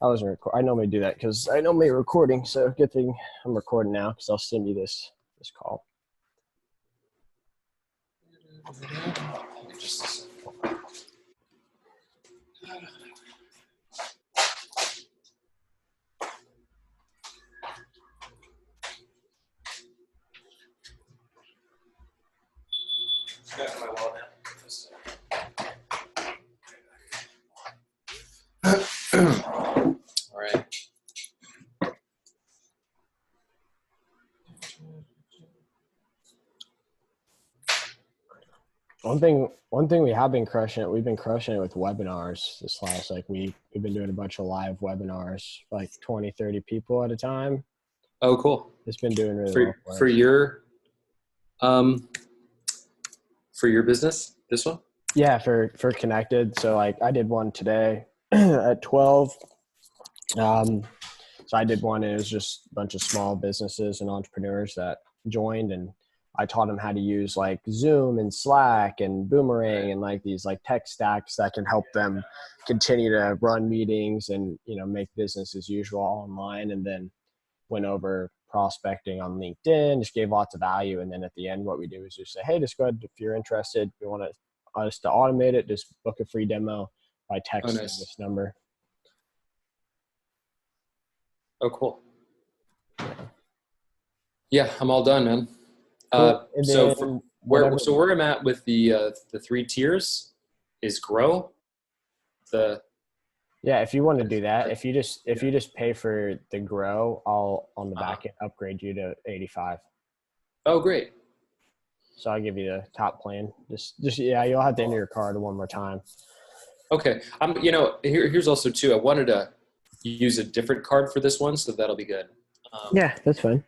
I wasn't I normally do that because I normally recording. So good thing I'm recording now because I'll send you this call. Just a second. Got my wallet now. All right. One thing we have been crushing it. We've been crushing it with webinars this last week. We've been doing a bunch of live webinars, like 20, 30 people at a time. Oh, cool. It's been doing really well for your business, this one? Yeah, for Connected. So I did one today at 12. So I did one, and it was just a bunch of small businesses and entrepreneurs that joined, and I taught them how to use Zoom and Slack and Boomerang and these tech stacks that can help them continue to run meetings and, make business as usual online. And then went over prospecting on LinkedIn, just gave lots of value. And then at the end, what we do is just say, hey, just go ahead, if you're interested, we want us to automate it, just book a free demo by texting this number. Oh, cool. Yeah, I'm all done, man. Cool. So where I'm at with the 3 tiers is grow. Yeah, if you want to do that, if you just pay for the grow, I'll on the back end upgrade you to 85. Oh, great. So I'll give you the top plan. Just you'll have to enter your card one more time. Okay. Here's also too, I wanted to use a different card for this one, so that'll be good. Yeah, that's fine.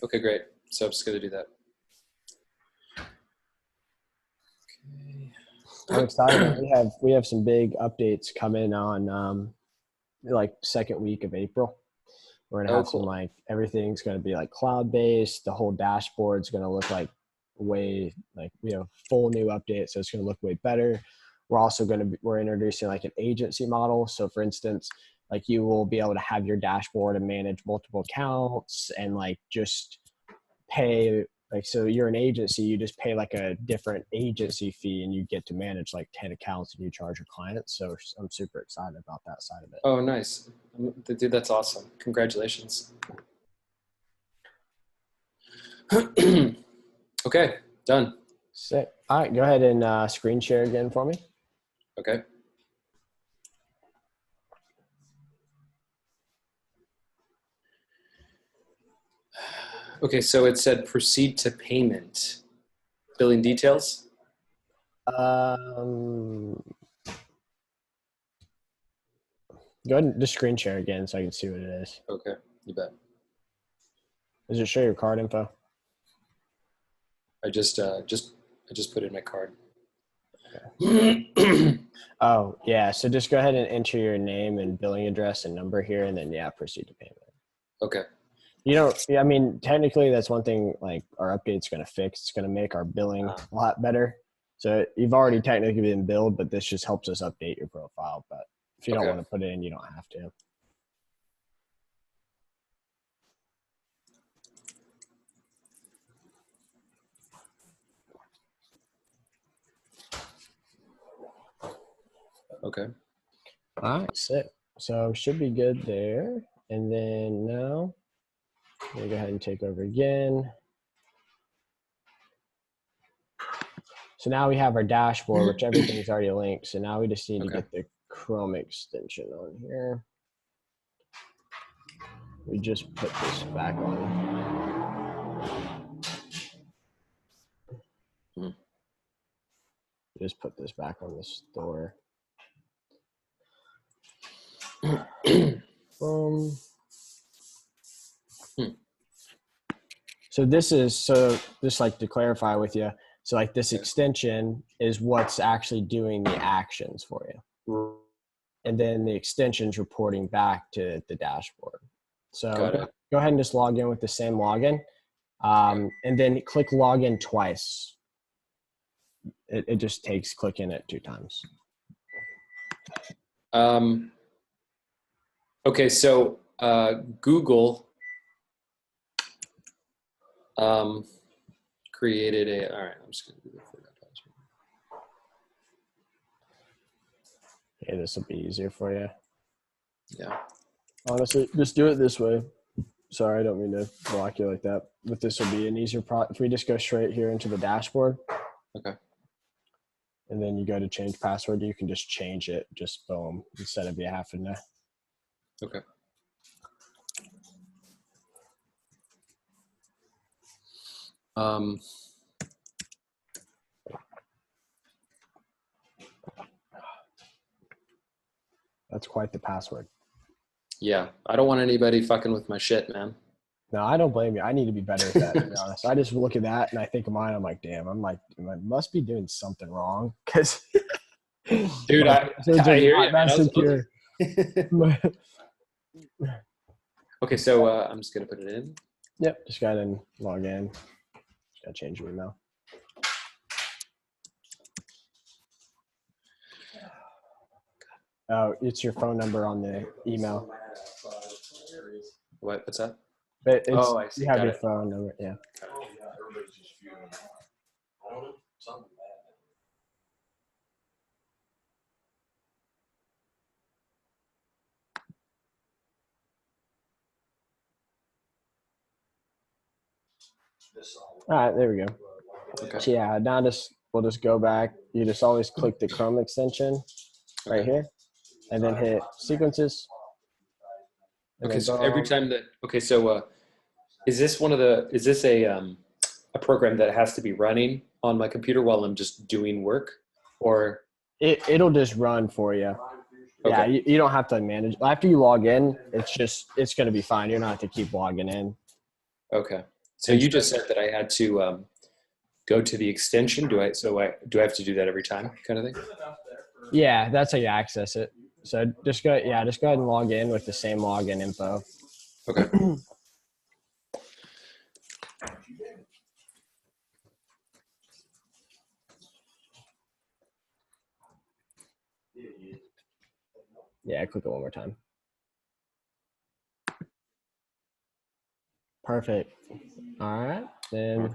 Okay, great. So I'm just going to do that. I'm excited. We have some big updates coming on second week of April. We're gonna have some everything's gonna be cloud based. The whole dashboard's gonna look full new update, so it's gonna look way better. We're also we're introducing an agency model. So for instance, you will be able to have your dashboard and manage multiple accounts and just pay. So you're an agency, you just pay a different agency fee and you get to manage 10 accounts and you charge your clients. So I'm super excited about that side of it. Oh, nice. Dude, that's awesome. Congratulations. Okay, done. Sick. All right, go ahead and screen share again for me. Okay. Okay, so it said proceed to payment. Billing details? Go ahead and just screen share again so I can see what it is. Okay, you bet. Does it show your card info? I just put in my card. Okay. Oh, yeah. So just go ahead and enter your name and billing address and number here, and then proceed to payment. Okay. I mean, technically that's one thing our update's going to fix. It's going to make our billing a lot better. So you've already technically been billed, but this just helps us update your profile. But if you don't want to put it in, you don't have to. Okay. All right, sick. So should be good there. And then now, let me go ahead and take over again. So now we have our dashboard, which everything's already linked. So now we just need to get the Chrome extension on here. We just put this back on. Just put this back on the store. So this is, just to clarify with you, so this extension is what's actually doing the actions for you. And then the extension's reporting back to the dashboard. So go ahead and just log in with the same login. And then click login twice. It just takes clicking it 2 times. Okay, so Google created a. All right, I'm just gonna do the forgot password. Yeah, this will be easier for you. Yeah. Honestly, just do it this way. Sorry, I don't mean to block you like that. But this will be an easier if we just go straight here into the dashboard. Okay. And then you go to change password, you can just change it, just boom, instead of you having to. Okay. That's quite the password. Yeah, I don't want anybody fucking with my shit, man. No, I don't blame you. I need to be better at that, to be honest. I just look at that and I think of mine. I'm like, damn, I must be doing something wrong. Because Dude, I hear you, man. secure. Okay, so I'm just gonna put it in. Yep, just got to log in. Just got to change your email. Oh, it's your phone number on the email. What's that? But it's, I see. you have Got your it. phone number, yeah. All right, there we go. Okay. So yeah, now we'll just go back. You just always click the Chrome extension right here, and then hit sequences. Okay, so every time that is this a program that has to be running on my computer while I'm just doing work, or it'll just run for you. Yeah, okay. you don't have to manage. After you log in, it's going to be fine. You don't have to keep logging in. Okay. So you just said that I had to go to the extension. Do I have to do that every time, kind of thing? Yeah, that's how you access it. So just go ahead and log in with the same login info. Okay. Yeah, click it one more time. Perfect. All right, then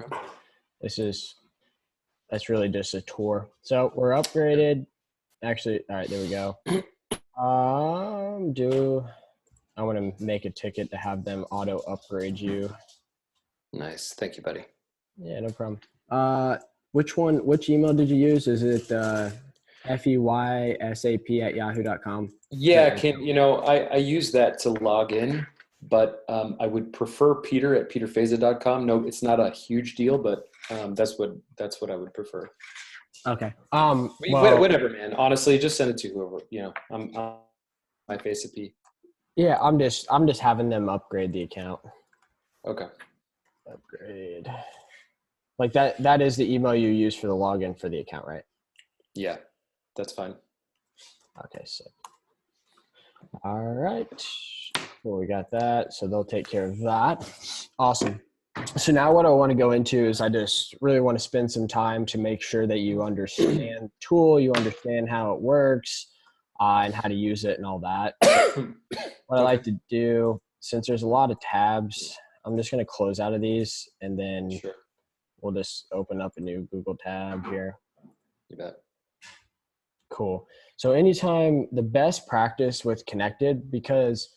that's really just a tour. So we're upgraded. Actually, all right, there we go. I want to make a ticket to have them auto upgrade you. Nice. Thank you, buddy. Yeah, no problem. Which email did you use? Is it feysap@yahoo.com? Yeah, I use that to log in, but I would prefer Peter at peterfeysa.com. No, it's not a huge deal, but that's what I would prefer. Okay. Whatever, man. Honestly, just send it to whoever. I'm my Feysa P. Yeah, I'm just having them upgrade the account. Okay. Upgrade. Like that is the email you use for the login for the account, right? Yeah, that's fine. Okay, so all right. Well, we got that. So they'll take care of that. Awesome. So now what I want to go into is I just really want to spend some time to make sure that you understand the tool, you understand how it works, and how to use it and all that. What I like to do, since there's a lot of tabs, I'm just going to close out of these, and then we'll just open up a new Google tab here. You bet. Cool. So anytime, the best practice with Connected, because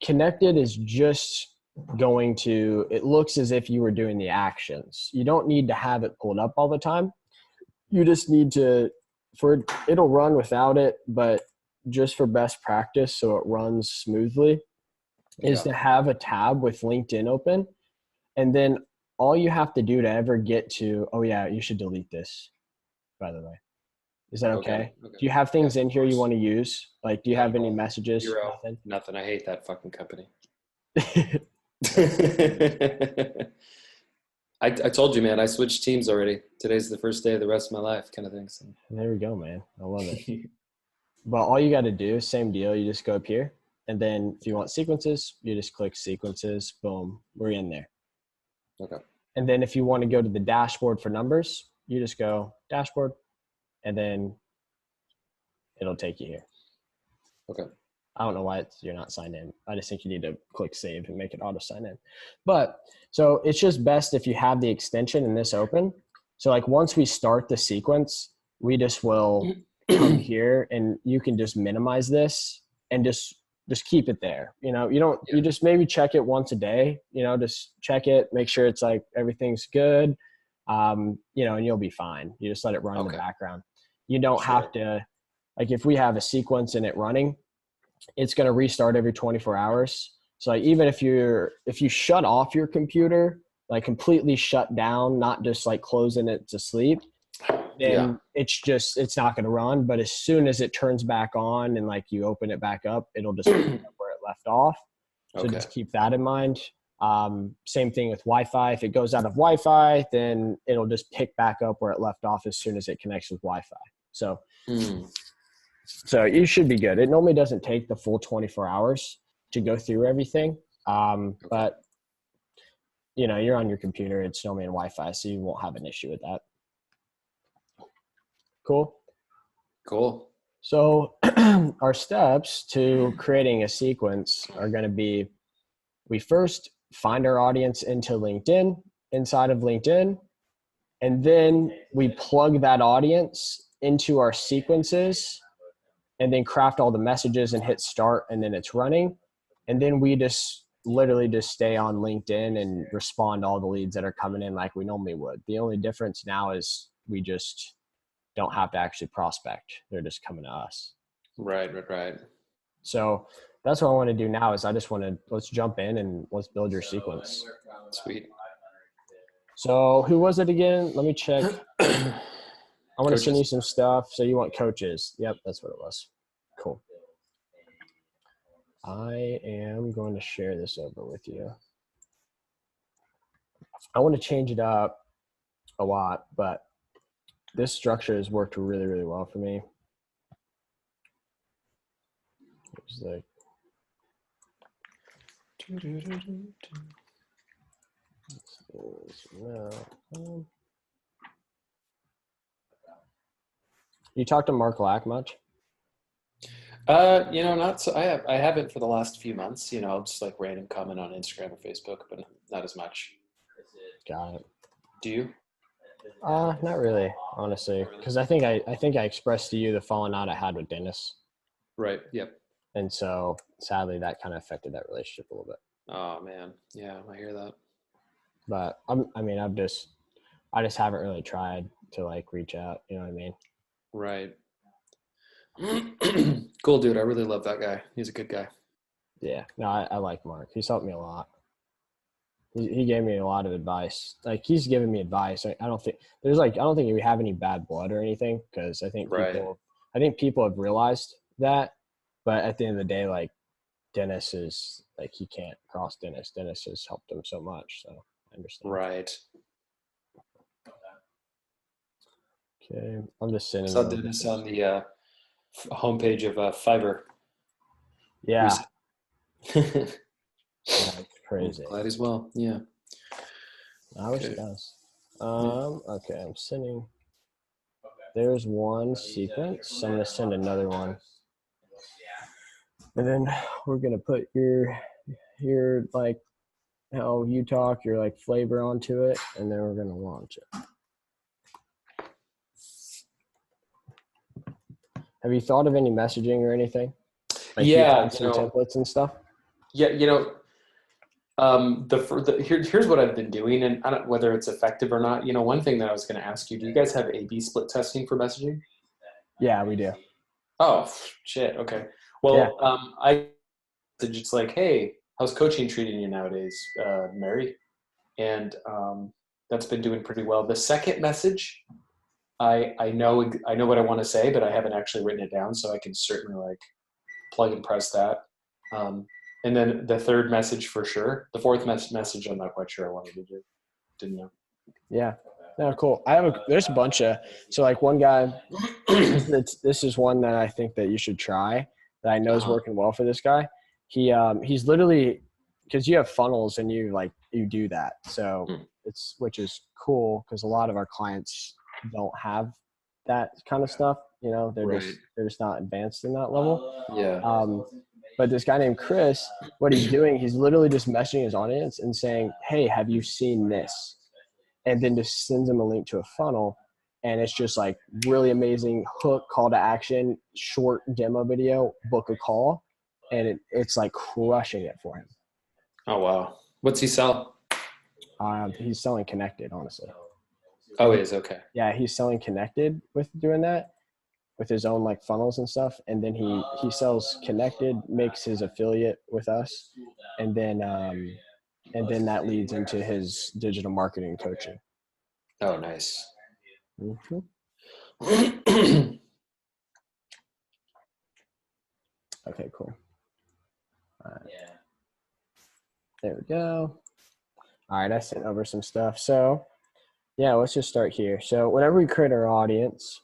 Connected is just going to, it looks as if you were doing the actions. You don't need to have it pulled up all the time. You just need to, it'll run without it, but just for best practice, so it runs smoothly, is to have a tab with LinkedIn open. And then all you have to do to ever get to, oh yeah, you should delete this, by the way. Is that okay? Do you have things in here you want to use? Like, do you have any messages? Nothing. I hate that fucking company. I told you, man, I switched teams already. Today's the first day of the rest of my life, kind of thing. So. There we go, man. I love it. But all you got to do, same deal. You just go up here. And then if you want sequences, you just click sequences. Boom. We're in there. Okay. And then if you want to go to the dashboard for numbers, you just go dashboard. And then it'll take you here. Okay. I don't know why you're not signed in. I just think you need to click save and make it auto sign in. But so it's just best if you have the extension in this open. So like once we start the sequence, we just will come here and you can just minimize this and just keep it there. You know, you just maybe check it once a day, you know, just check it, make sure it's like everything's good. You know, and you'll be fine. You just let it run in the background. You don't have to, like if we have a sequence in it running, it's going to restart every 24 hours. So like even if you shut off your computer, like completely shut down, not just like closing it to sleep, then it's not going to run. But as soon as it turns back on and like you open it back up, it'll just pick up where it left off. So just keep that in mind. Same thing with Wi-Fi. If it goes out of Wi-Fi, then it'll just pick back up where it left off as soon as it connects with Wi-Fi. So you should be good. It normally doesn't take the full 24 hours to go through everything. But you know, you're on your computer, it's normally in Wi-Fi, so you won't have an issue with that. Cool. So our steps to creating a sequence are going to be, we first find our audience into LinkedIn, inside of LinkedIn, and then we plug that audience into our sequences and then craft all the messages and hit start, and then it's running. And then we just literally just stay on LinkedIn and respond to all the leads that are coming in like we normally would. The only difference now is we just don't have to actually prospect. They're just coming to us. Right. So that's what I want to do now is let's jump in and let's build your sequence. Sweet. So who was it again? Let me check. I want to send you some stuff. So you want coaches. Yep, that's what it was. Cool. I am going to share this over with you. I want to change it up a lot, but this structure has worked really, really well for me. It's like, you talk to Mark Lack much? You know, not so. I haven't for the last few months. You know, I'll just like random comment on Instagram or Facebook, but not as much. Got it. Do you? Not really, honestly, because I think I expressed to you the falling out I had with Dennis. Right. Yep. And so sadly, that kind of affected that relationship a little bit. Oh man, yeah, I hear that. But I just haven't really tried to like reach out. You know what I mean? Right. Cool, dude. I really love that guy. He's a good guy. Yeah. No, I like Mark. He's helped me a lot. He gave me a lot of advice. Like he's given me advice. I don't think we have any bad blood or anything, because I think people have realized that. But at the end of the day, like Dennis is like, he can't cross Dennis. Dennis has helped him so much. So I understand. Right. Okay. I'm just sending. I saw Dennis on the homepage of Fiverr. Yeah. That's crazy. Glad as well. Yeah. I wish it does. Okay, I'm sending. There's one sequence. I'm gonna send another one, and then we're gonna put your like how you talk, your like flavor onto it, and then we're gonna launch it. Have you thought of any messaging or anything? Like some templates and stuff. Yeah, you know. Here's what I've been doing, and I don't know whether it's effective or not. You know, one thing that I was going to ask you: do you guys have A/B split testing for messaging? Yeah, we do. Oh shit! Okay. Well, it's like, hey, how's coaching treating you nowadays, Mary? And that's been doing pretty well. The second message, I know what I want to say, but I haven't actually written it down, so I can certainly like plug and press that. And then the third message for sure. The fourth message, I'm not quite sure I wanted to do. Didn't know. Yeah. No, cool. There's a bunch of, so like one guy, this is one that I think that you should try that I know is working well for this guy. He's literally, because you have funnels and you do that. So which is cool because a lot of our clients don't have that kind of stuff. You know, they're just not advanced in that level. Yeah. But this guy named Chris, what he's doing, he's literally just messaging his audience and saying, hey, have you seen this? And then just sends them a link to a funnel. And it's just like really amazing hook, call to action, short demo video, book a call. And it's like crushing it for him. Oh, wow. What's he sell? He's selling connected, honestly. Oh, he is. Okay. Yeah, he's selling connected with doing that, with his own like funnels and stuff. And then he sells connected, makes his affiliate with us. And then that leads into his digital marketing coaching. Oh, nice. Mm-hmm. Okay, cool. All right. There we go. All right, I sent over some stuff. So yeah, let's just start here. So whenever we create our audience,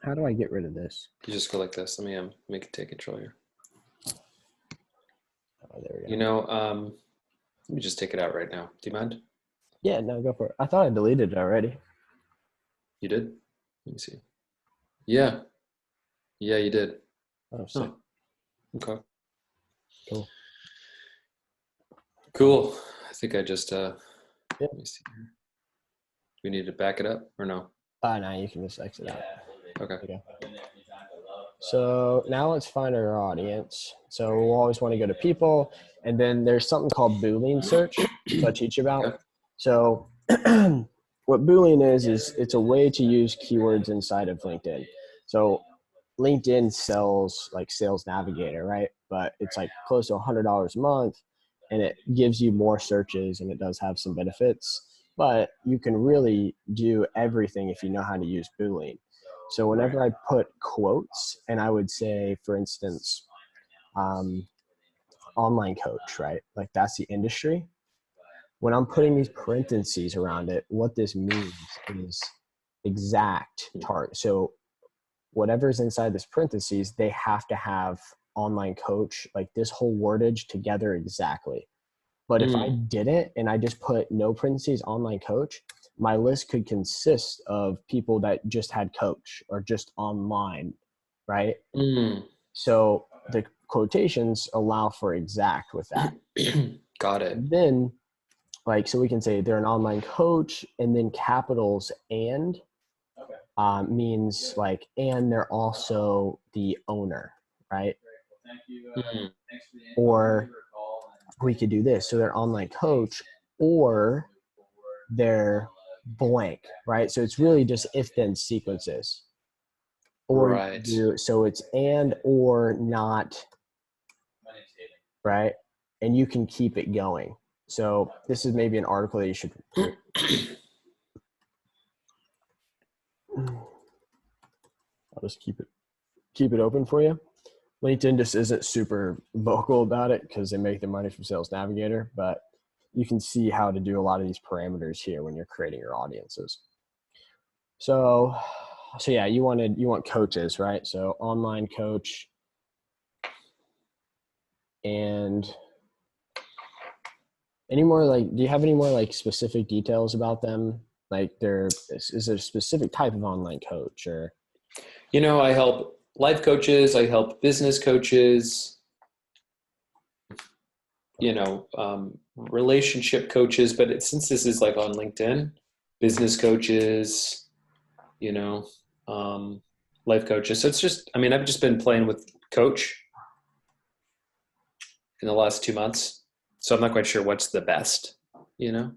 how do I get rid of this? You just go like this. Let me make it take control here. Oh, there we go. You know, let me just take it out right now. Do you mind? Yeah, no, go for it. I thought I deleted it already. You did? Let me see. Yeah. Yeah, you did. Oh, sick. Oh. Okay. Cool. Cool. I think I just Yep. Let me see here. We need to back it up or no? No, you can just exit out. Okay. So now let's find our audience. So we'll always want to go to people, and then there's something called Boolean search, which I teach about. Okay. So what Boolean is it's a way to use keywords inside of LinkedIn. So LinkedIn sells like Sales Navigator, right? But it's like close to $100 a month, and it gives you more searches, and it does have some benefits. But you can really do everything if you know how to use Boolean. So whenever I put quotes, and I would say, for instance, online coach, right? Like that's the industry. When I'm putting these parentheses around it, what this means is exact target. So whatever's inside this parentheses, they have to have online coach, like this whole wordage together exactly. But if I didn't and I just put no parentheses online coach, my list could consist of people that just had coach or just online, right? So the quotations allow for exact with that. Got it. And then like, so we can say they're an online coach, and then capitals and means like, and they're also the owner, right? Or we could do this. So they're online coach or they're blank, right? So it's really just if then sequences. Or right. So it's and or not, right? And you can keep it going. So this is maybe an article that you should I'll just keep it open for you. LinkedIn just isn't super vocal about it because they make their money from Sales Navigator, but you can see how to do a lot of these parameters here when you're creating your audiences. So yeah, you want coaches, right? So online coach, and do you have any more like specific details about them? Like is there a specific type of online coach or? You know, I help life coaches, I help business coaches, you know, relationship coaches, but since this is like on LinkedIn, business coaches, you know, life coaches. So it's just, I mean, I've just been playing with coach in the last 2 months. So I'm not quite sure what's the best, you know?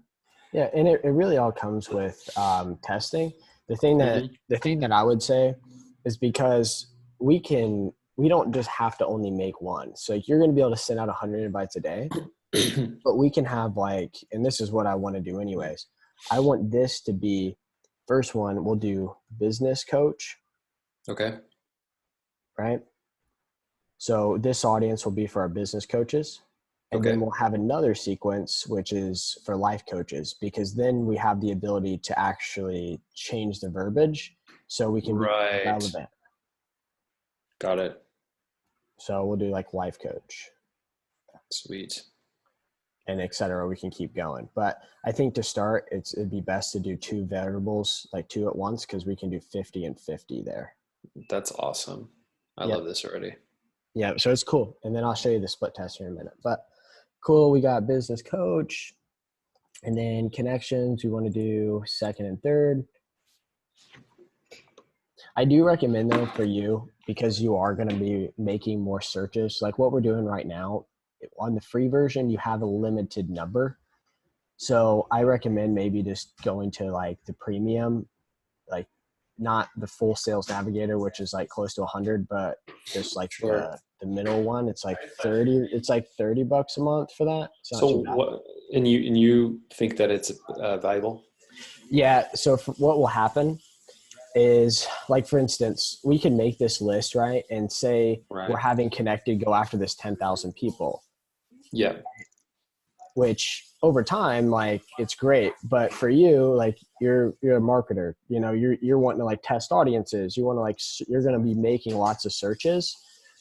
Yeah. And it really all comes with testing. The thing that I would say is because we don't just have to only make one. So you're going to be able to send out 100 invites a day, but we can have like, and this is what I want to do anyways. I want this to be first one. We'll do business coach. Okay. Right. So this audience will be for our business coaches. And then we'll have another sequence, which is for life coaches, because then we have the ability to actually change the verbiage so we can be relevant. Got it. So we'll do like life coach. Sweet. And et cetera. We can keep going. But I think to start, it'd be best to do 2 variables, like 2 at once, because we can do 50 and 50 there. That's awesome. I love this already. Yeah, so it's cool. And then I'll show you the split test here in a minute. But cool, we got business coach. And then connections, we want to do second and third. I do recommend though for you, because you are going to be making more searches, like what we're doing right now on the free version, you have a limited number. So I recommend maybe just going to like the premium, like not the full sales navigator, which is like close to 100, but just like the middle one. It's like 30, it's like $30 a month for that. It's not So too bad. what, and you think that it's valuable? Yeah. So what will happen is, like, for instance, we can make this list, right? And say we're having connected go after this 10,000 people. Yeah. Which over time, like, it's great. But for you, like, you're a marketer, you know, you're wanting to like test audiences. You want to like, you're going to be making lots of searches.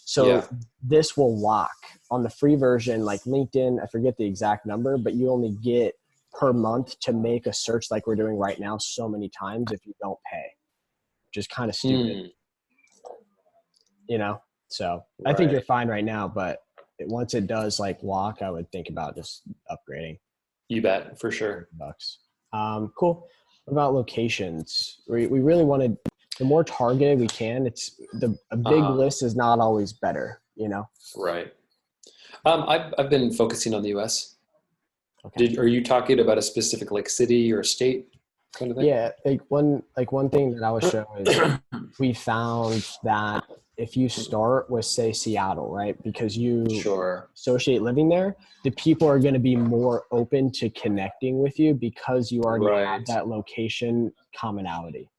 So this will lock on the free version, like LinkedIn, I forget the exact number, but you only get per month to make a search like we're doing right now so many times if you don't pay. Just kind of stupid, you know? So I think you're fine right now, but once it does like lock, I would think about just upgrading. You bet, for sure. Bucks. Cool. What about locations? We really wanted, the more targeted we can, a big list is not always better, you know? Right. I've been focusing on the US. Okay. Are you talking about a specific like city or state kind of thing? Yeah. One thing that I was showing is we found that if you start with, say, Seattle, right, because you associate living there, the people are going to be more open to connecting with you because you already have that location commonality.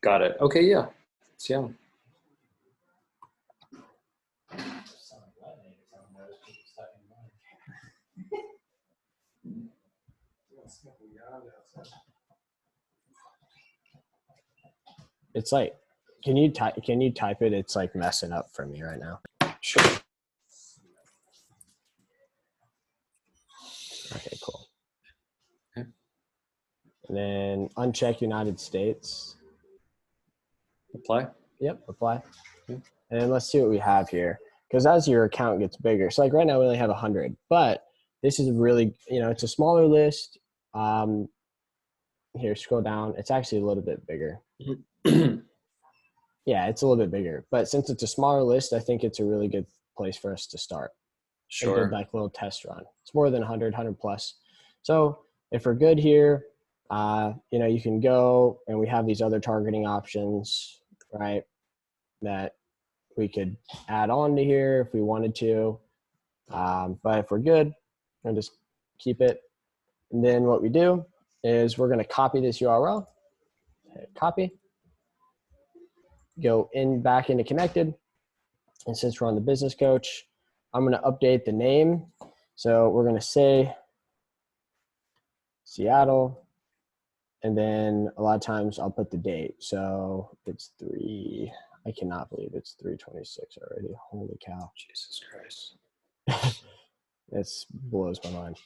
Got it. Okay. Yeah. Seattle. It's like, can you type it? It's like messing up for me right now. Sure. Okay, cool. Okay. And then uncheck United States. Apply. Yep, apply. Okay. And then let's see what we have here. Because as your account gets bigger, so like right now we only have 100, but this is really, you know, it's a smaller list. Here, scroll down. It's actually a little bit bigger. Yeah, it's a little bit bigger. But since it's a smaller list, I think it's a really good place for us to start. Sure. A good like little test run. It's more than 100 plus. So if we're good here, you know, you can go, and we have these other targeting options, right, that we could add on to here if we wanted to. But if we're good, we'll just keep it. And then what we do is we're going to copy this URL, hit copy, go back into connected. And since we're on the business coach, I'm going to update the name. So we're going to say Seattle. And then a lot of times I'll put the date. So it's I cannot believe it's 3/26 already. Holy cow. Jesus Christ. It blows my mind.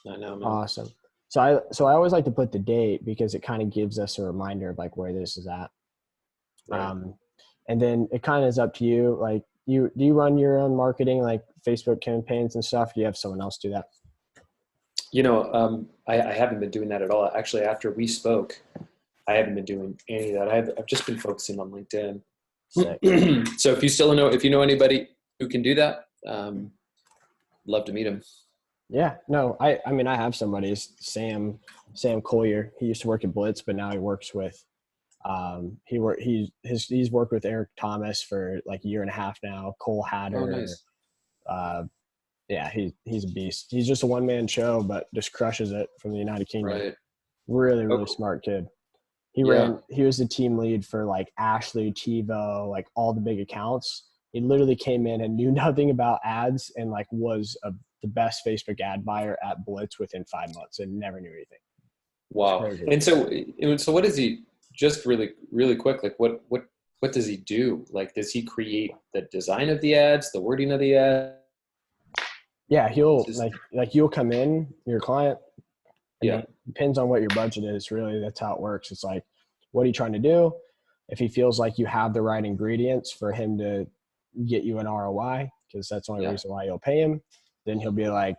I know, man. Awesome. So I always like to put the date because it kind of gives us a reminder of like where this is at. Right. And then it kind of is up to you. Like, do you run your own marketing, like Facebook campaigns and stuff? Do you have someone else do that? You know, I haven't been doing that at all. Actually, after we spoke, I haven't been doing any of that. I've just been focusing on LinkedIn. So if you know anybody who can do that, love to meet him. Yeah, no, I mean, I have somebody. It's Sam Collier. He used to work at Blitz, but now he works with, he's worked with Eric Thomas for like a year and a half now. Cole Hatter. Oh, nice. Yeah, he's a beast. He's just a one-man show, but just crushes it from the United Kingdom. Right. Really smart kid. He was the team lead for like Ashley, TiVo, like all the big accounts. He literally came in and knew nothing about ads and like was the best Facebook ad buyer at Blitz within 5 months and never knew anything. Wow. And so what does he, just really, really quick, like what does he do? Like, does he create the design of the ads, the wording of the ad? Yeah, he'll like you'll come in, your client. Yeah. It depends on what your budget is, really. That's how it works. It's like, what are you trying to do? If he feels like you have the right ingredients for him to get you an ROI, because that's the only reason why you'll pay him, then he'll be like,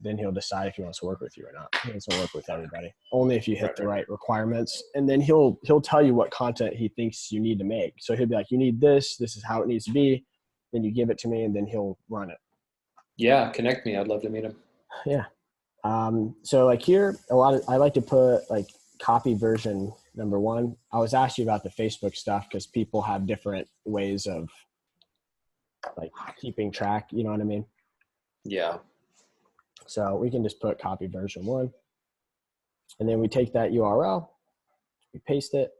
then he'll decide if he wants to work with you or not. He doesn't work with everybody. Only if you hit the right requirements. And then he'll tell you what content he thinks you need to make. So he'll be like, you need this. This is how it needs to be. Then you give it to me, and then he'll run it. Yeah, connect me. I'd love to meet him. Yeah. So like here, I like to put like copy version number 1. I was asking you about the Facebook stuff because people have different ways of like keeping track. You know what I mean? Yeah. So we can just put copy version 1, and then we take that URL, we paste it,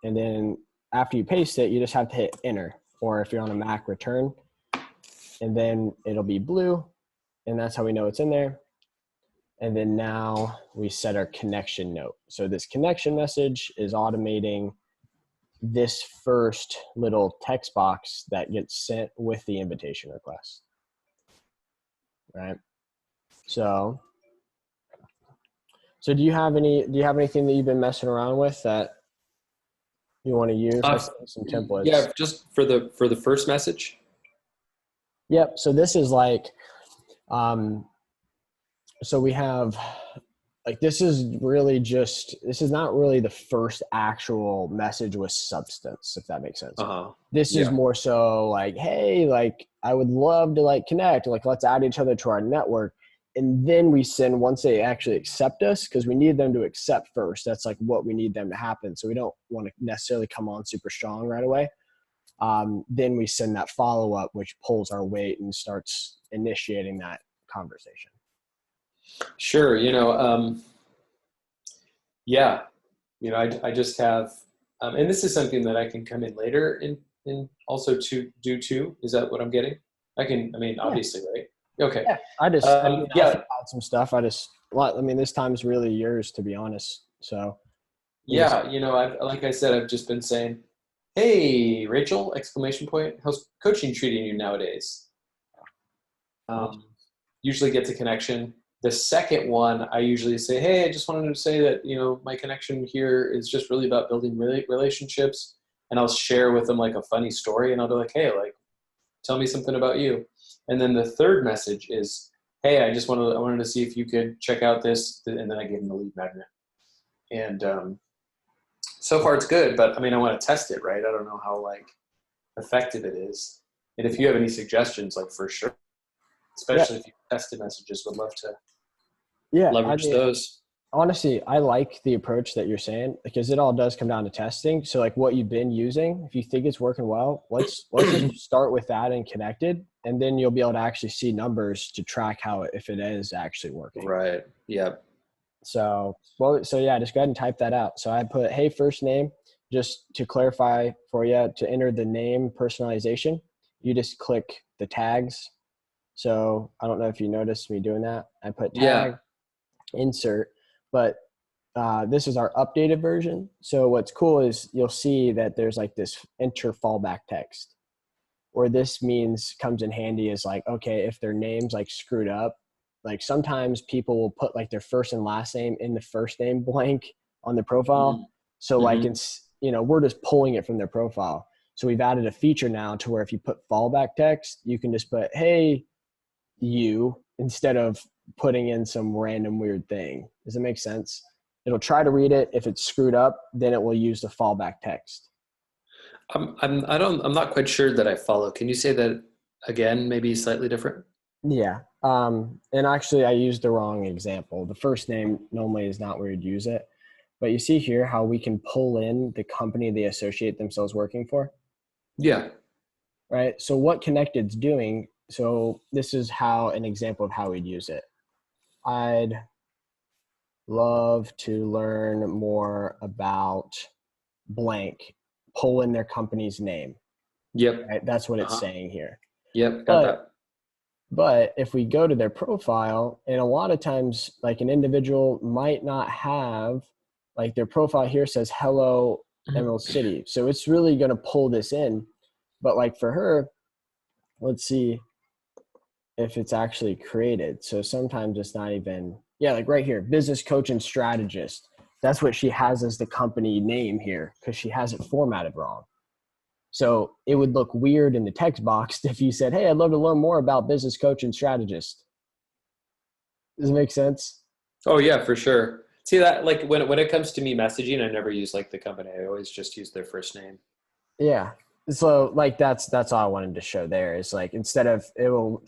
and then after you paste it, you just have to hit enter, or if you're on a Mac, return, and then it'll be blue, and that's how we know it's in there. And then now we set our connection note. So this connection message is automating this first little text box that gets sent with the invitation request, right? So do you have anything that you've been messing around with that you want to use? Some templates. Yeah, just for the first message. Yep. So this is like, so we have like, this is not really the first actual message with substance, if that makes sense. This is more so like, hey, like I would love to like connect, like let's add each other to our network. And then we send once they actually accept us, because we need them to accept first. That's like what we need them to happen. So we don't want to necessarily come on super strong right away. Then we send that follow-up, which pulls our weight and starts initiating that conversation. Sure. I just have, and this is something that I can come in later in also to do too. Is that what I'm getting? Obviously, right? Okay. Yeah, I add some stuff. This time's really yours, to be honest. So. Yeah, like I said, I've just been saying, hey, Rachel, ! How's coaching treating you nowadays? Usually gets a connection. The second one, I usually say, hey, I just wanted to say that, my connection here is just really about building relationships. And I'll share with them like a funny story, and I'll be like, hey, like, tell me something about you. And then the third message is, hey, I wanted to see if you could check out this. And then I give them the lead magnet. And so far it's good, but I want to test it, right? I don't know how like effective it is. And if you have any suggestions, like for sure, especially if you tested messages, would love to leverage those. Honestly, I like the approach that you're saying, because it all does come down to testing. So like what you've been using, if you think it's working well, let's just start with that and connect it. And then you'll be able to actually see numbers to track if it is actually working. Right. Yep. So yeah, just go ahead and type that out. So I put, hey, first name, just to clarify for you, to enter the name personalization, you just click the tags. So I don't know if you noticed me doing that. I put tag, insert, but this is our updated version. So what's cool is you'll see that there's like this enter fallback text, or this comes in handy as like, okay, if their name's like screwed up, like sometimes people will put like their first and last name in the first name blank on the profile. Mm-hmm. So like it's, we're just pulling it from their profile. So we've added a feature now to where if you put fallback text, you can just put, hey, you, instead of putting in some random weird thing. Does it make sense? It'll try to read it. If it's screwed up, then it will use the fallback text. I'm not quite sure that I follow. Can you say that again, maybe slightly different? Yeah. And actually I used the wrong example. The first name normally is not where you'd use it, but you see here how we can pull in the company they associate themselves working for. Yeah. Right. So what Connected's doing, so this is an example of how we'd use it. I'd love to learn more about blank, pull in their company's name. Yep. Right? That's what it's saying here. Yep. Got that. But if we go to their profile, and a lot of times like an individual might not have, like their profile here says, hello, Emerald City. So it's really going to pull this in. But like for her, let's see if it's actually created. So sometimes it's not even, like right here, business coach and strategist. That's what she has as the company name here because she has it formatted wrong. So it would look weird in the text box if you said, hey, I'd love to learn more about business coach and strategist. Does it make sense? Oh yeah, for sure. See that, like when it comes to me messaging, I never use like the company. I always just use their first name. Yeah. So like that's all I wanted to show there is like instead of it'll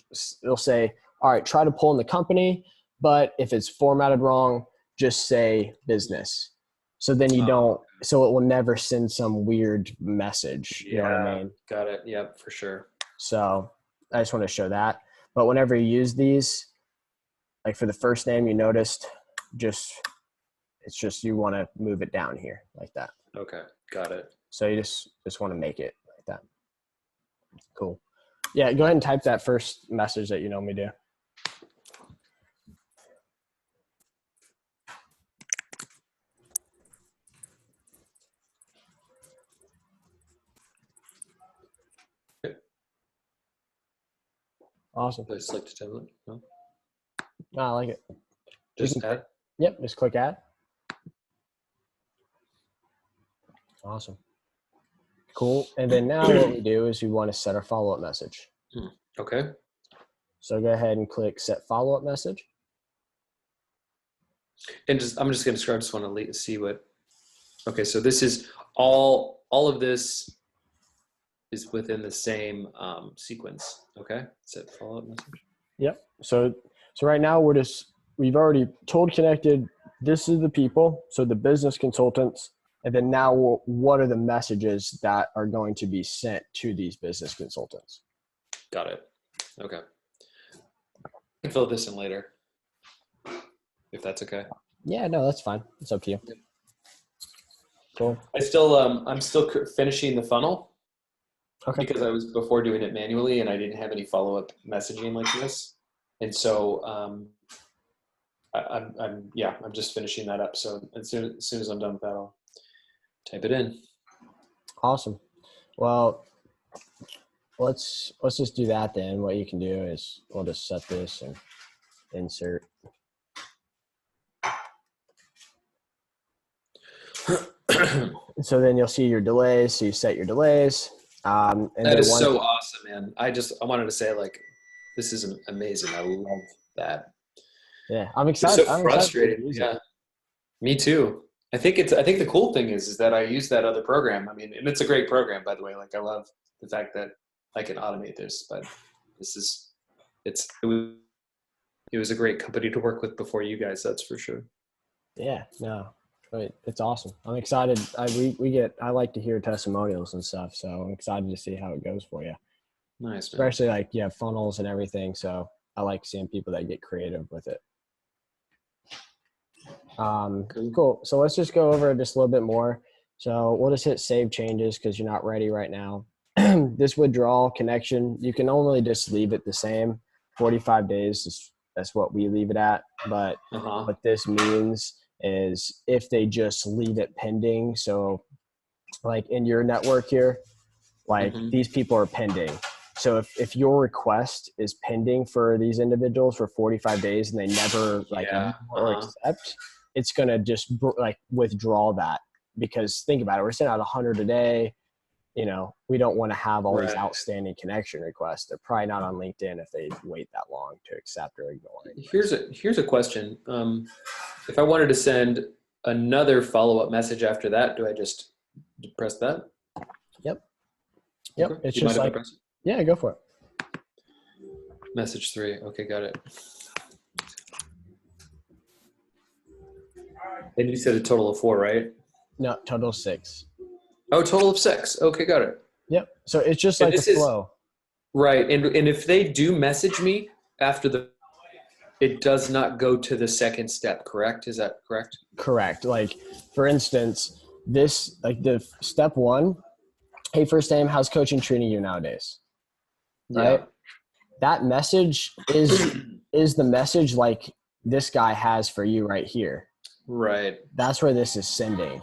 say, all right, try to pull in the company, but if it's formatted wrong, just say business. So then you don't, so it will never send some weird message. You know what I mean? Got it. Yep, for sure. So I just want to show that. But whenever you use these, like for the first name, you noticed it's just you want to move it down here like that. Okay, got it. So you just want to make it like that. Cool. Yeah, go ahead and type that first message that you know me do. Awesome. I select a template. No, I like it. just add. Yep, just click add. Awesome. Cool. And then now what we do is we want to set our follow-up message. Okay. So go ahead and click set follow-up message. And I'm just going to scroll. I just want to see what. Okay, so this is all of this is within the same sequence. Okay, set follow-up message. Yep. So right now we've already told Connected this is the people, so the business consultants, and then now what are the messages that are going to be sent to these business consultants? Got it. Okay. I can fill this in later, if that's okay. Yeah, no, that's fine. It's up to you. Yep. Cool. I'm still finishing the funnel. Okay. Because I was before doing it manually and I didn't have any follow-up messaging like this. And so I'm just finishing that up. So as soon as I'm done with that, I'll type it in. Awesome. Well, let's just do that then. What you can do is we'll just set this and insert. So then you'll see your delays. So you set your delays. And that is so awesome, man. I wanted to say, like, this is amazing. I love that. Yeah, I'm excited. It's so frustrating. Yeah, me too. I think the cool thing is that I use that other program. I mean, and it's a great program, by the way. Like, I love the fact that I can automate this. But it was a great company to work with before you guys. That's for sure. Yeah, no, it's awesome. I'm excited. I like to hear testimonials and stuff, so I'm excited to see how it goes for you. Nice, man. Especially like you have funnels and everything, so I like seeing people that get creative with it. Cool. So let's just go over just a little bit more. So we'll just hit save changes because you're not ready right now. This withdrawal connection, you can only just leave it the same. 45 days that's what we leave it at. But what this means is if they just leave it pending. So like in your network here, like these people are pending. So if your request is pending for these individuals for 45 days and they never accept, it's going to just like withdraw that, because think about it. We're sending out 100 a day. You know, we don't want to have all these outstanding connection requests. They're probably not on LinkedIn if they wait that long to accept or ignore it. Here's a question. If I wanted to send another follow-up message after that, do I just press that? Yep. Okay. It's just like, yeah, go for it. Message 3. Okay, got it. And you said a total of 4, right? No, total of 6. Oh, total of 6. Okay, got it. Yep. So it's just like a flow. Right. And if they do message me after it does not go to the second step, correct? Is that correct? Correct. Like, for instance, this, like the step 1, hey, first name, how's coaching treating you nowadays? Right. Yeah. That message is the message like this guy has for you right here. Right. That's where this is sending.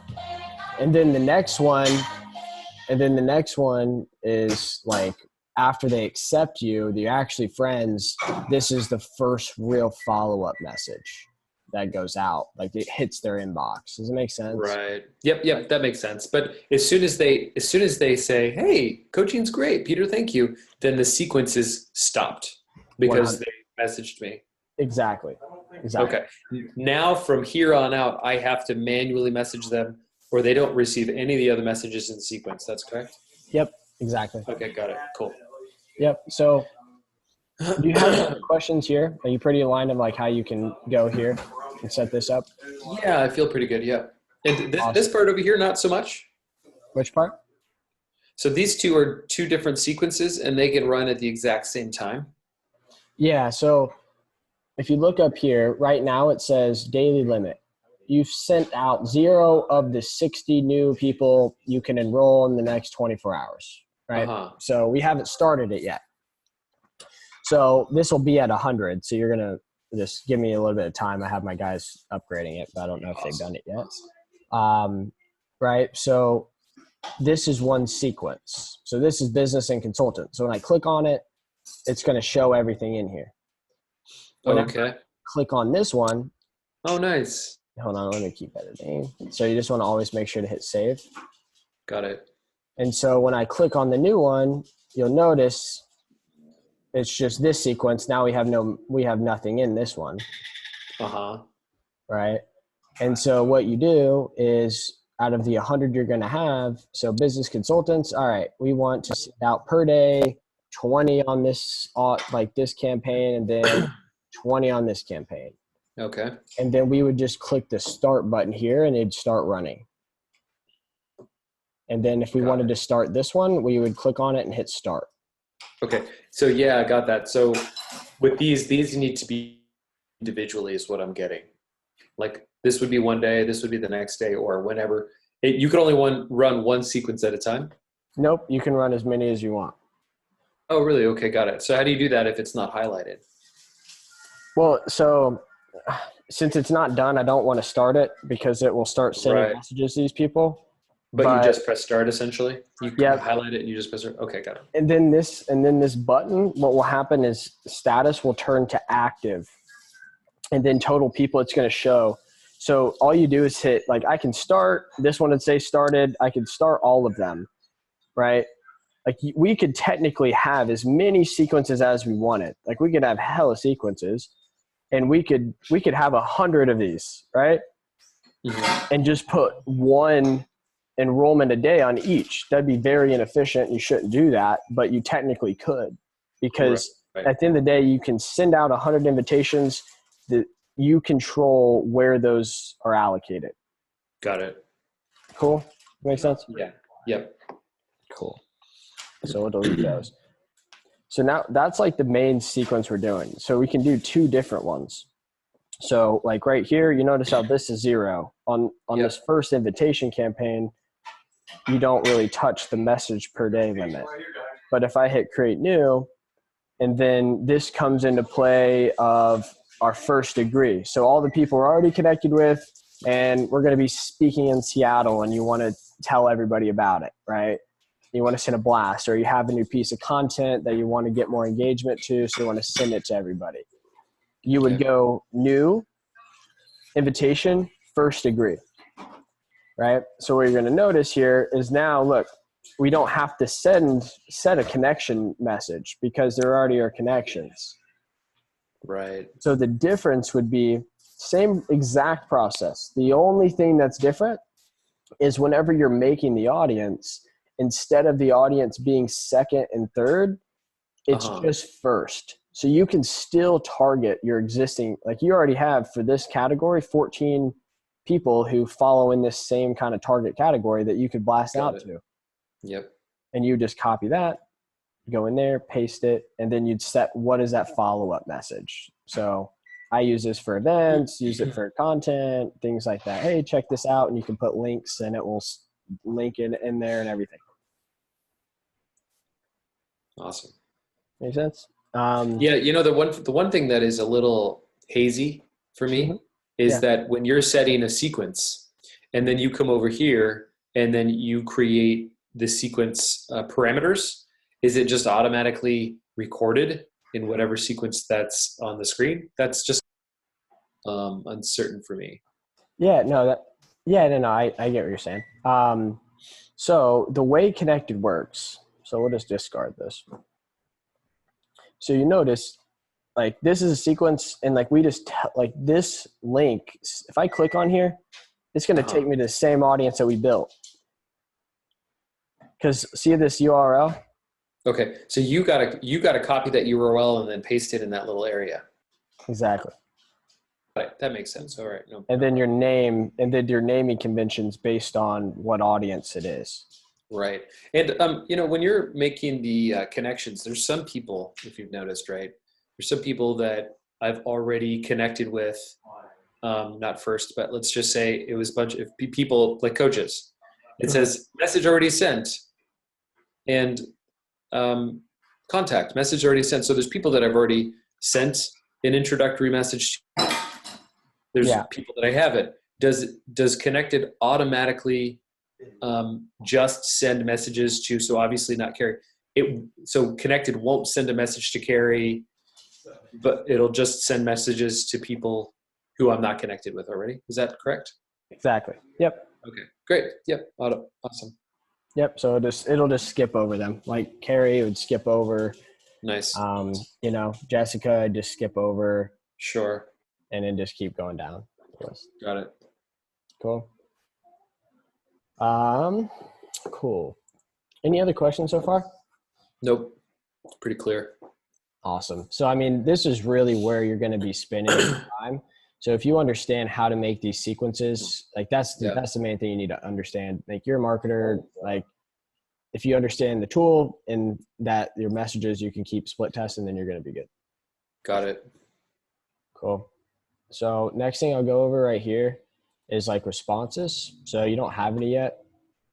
And then the next one is like after they accept you, they're actually friends. This is the first real follow-up message. that goes out. Like it hits their inbox. Does it make sense? Right. Yep. That makes sense. But as soon as they say, "Hey, coaching's great, Peter, thank you," then the sequence is stopped because 100. they messaged me. Exactly. Okay. Now from here on out, I have to manually message them, or they don't receive any of the other messages in sequence. That's correct? Yep. Exactly. Okay, got it. Cool. Yep. So do you have any questions here? Are you pretty aligned on like how you can go here and set this up? Yeah, I feel pretty good. Yeah. And this Awesome. part over here, not so much. Which part? So these two are two different sequences and they can run at the exact same time. Yeah. So if you look up here, right now it says daily limit. You've sent out 0 of the 60 new people you can enroll in the next 24 hours, right? So we haven't started it yet. So this will be at 100. So you're going to just give me a little bit of time. I have my guys upgrading it, but I don't know if they've done it yet. Right. So this is one sequence. So this is business and consultant. So when I click on it, it's going to show everything in here. Whenever I click on this one. Oh, nice. Hold on, let me keep editing. So you just want to always make sure to hit save. Got it. And so when I click on the new one, you'll notice it's just this sequence. Now we have nothing in this one. Right. And so what you do is out of the 100 you're going to have, so business consultants, all right, we want to send out per day 20 on this, like this campaign, and then 20 on this campaign. Okay. And then we would just click the start button here and it'd start running. And then if we wanted to start this one, we would click on it and hit start. Okay. So yeah, I got that. So with these need to be individually is what I'm getting. Like this would be one day, this would be the next day, or whenever. You could only run one sequence at a time? Nope. You can run as many as you want. Oh, really? Okay. Got it. So how do you do that if it's not highlighted? Well, so since it's not done, I don't want to start it because it will start sending messages to these people. But you just press start essentially? You can highlight it and you just press start? Okay, got it. And then this button, what will happen is status will turn to active. And then total people it's going to show. So all you do is hit, like I can start, this one would say started. I could start all of them, right? Like we could technically have as many sequences as we wanted. Like we could have hella sequences. And we could have 100 of these, right? Mm-hmm. And just put one enrollment a day on each. That'd be very inefficient. You shouldn't do that, but you technically could, because at the end of the day, you can send out 100 invitations that you control where those are allocated. Got it. Cool. Make sense? Yeah. Yep. Cool. So we'll delete those. So now that's like the main sequence we're doing. So we can do 2 different ones. So like right here, you notice how this is 0. On this first invitation campaign, you don't really touch the message per day limit. But if I hit create new, and then this comes into play of our first degree. So all the people we're already connected with, and we're going to be speaking in Seattle, and you want to tell everybody about it, right? You want to send a blast, or you have a new piece of content that you want to get more engagement to, so you want to send it to everybody. You would go new, invitation, first degree, right? So what you're going to notice here is now, look, we don't have to set a connection message because there already are connections. Right. So the difference would be same exact process. The only thing that's different is whenever you're making the audience, instead of the audience being second and third, it's just first. So you can still target your existing, like you already have for this category, 14 people who follow in this same kind of target category that you could blast out to. Yep. And you just copy that, go in there, paste it, and then you'd set what is that follow-up message. So I use this for events, use it for content, things like that. Hey, check this out. And you can put links and it will link it in there and everything. Awesome. Make sense? Yeah, you know, the one thing that is a little hazy for me is that when you're setting a sequence and then you come over here and then you create the sequence parameters, is it just automatically recorded in whatever sequence that's on the screen? That's just uncertain for me. I get what you're saying. So the way connected works, so we'll just discard this. So you notice, like, this is a sequence, and like we just like this link, if I click on here, it's going to take me to the same audience that we built. Because see this URL? Okay, so you gotta copy that URL and then paste it in that little area. Exactly. Right, that makes sense. All right. And then your naming conventions based on what audience it is. Right. And, when you're making the connections, there's some people, if you've noticed, right, there's some people that I've already connected with, not first, but let's just say it was a bunch of people like coaches. It says message already sent and contact message already sent. So there's people that I've already sent an introductory message to. There's people that I haven't. Does connected automatically just send messages to, so obviously not Carrie. So connected won't send a message to Carrie, but it'll just send messages to people who I'm not connected with already. Is that correct? Exactly. Yep. Okay, great. Yep. Awesome. Yep. So it'll just skip over them. Like Carrie would skip over. Nice. Jessica I'd just skip over. Sure. And then just keep going down. Yes. Got it. Cool. Cool. Any other questions so far? Nope. Pretty clear. Awesome. So, I mean, this is really where you're going to be spending your time. So if you understand how to make these sequences, like that's the main thing you need to understand. Like, you're a marketer, like if you understand the tool and that your messages, you can keep split testing, then you're going to be good. Got it. Cool. So next thing I'll go over right here is like responses. So you don't have any yet.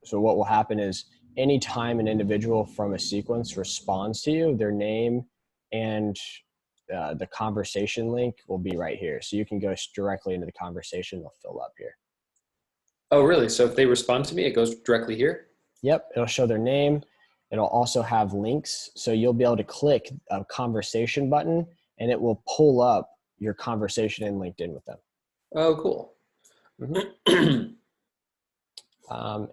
So what will happen is anytime an individual from a sequence responds to you, their name and the conversation link will be right here. So you can go directly into the conversation. They'll fill up here. Oh, really? So if they respond to me, it goes directly here? Yep. It'll show their name. It'll also have links. So you'll be able to click a conversation button and it will pull up your conversation in LinkedIn with them. Oh, cool. Mm-hmm.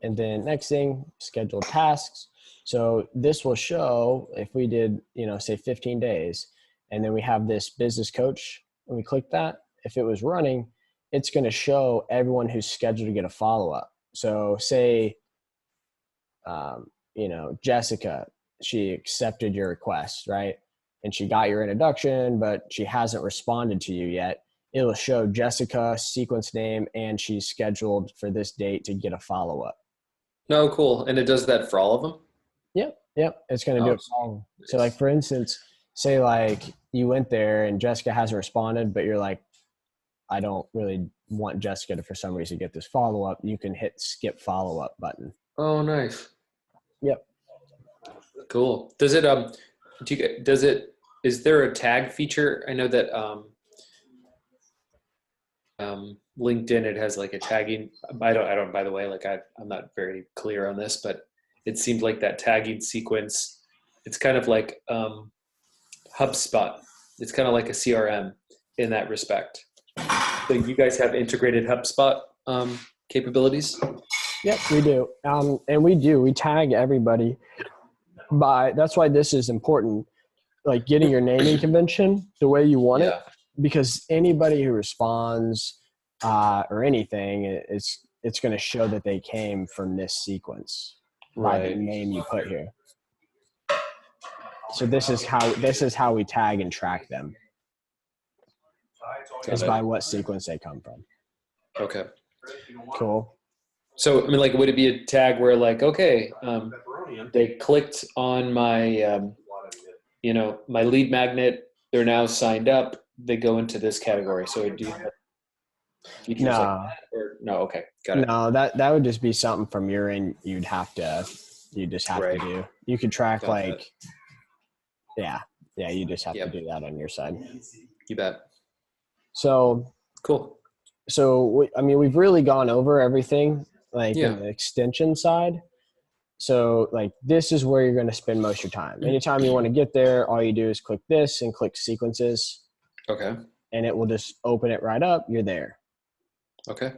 And then next thing, scheduled tasks. So this will show if we did, say 15 days, and then we have this business coach, and we click that, if it was running, it's going to show everyone who's scheduled to get a follow-up. So say, Jessica, she accepted your request, right? And she got your introduction, but she hasn't responded to you yet. It'll show Jessica, sequence name, and she's scheduled for this date to get a follow-up. No, cool. And it does that for all of them? Yep. It's going to do it for all of them. Nice. So like, for instance, say like you went there and Jessica hasn't responded, but you're like, I don't really want Jessica to, for some reason, get this follow-up. You can hit skip follow-up button. Oh, nice. Yep. Cool. Is there a tag feature? I know that LinkedIn, it has like a tagging. I don't, by the way, like I'm not very clear on this, but it seemed like that tagging sequence, it's kind of like HubSpot. It's kind of like a CRM in that respect. So you guys have integrated HubSpot capabilities? Yep, we do. And we tag everybody that's why this is important, like getting your naming convention the way you want it, because anybody who responds or anything, it's going to show that they came from this sequence by the name you put here. So this is how we tag and track them. Is by what sequence they come from. Okay. Cool. So, I mean, like, would it be a tag where like, okay, they clicked on my, my lead magnet, they're now signed up, they go into this category. So do you have features like that? Or, no, okay, got it. No, that would just be something from your end you just have to do. You could track you just have to do that on your side. You bet. So cool. So, we've really gone over everything, in the extension side. So, this is where you're going to spend most of your time. Anytime you want to get there, all you do is click this and click sequences. Okay. and it will just open it right up. You're there. Okay.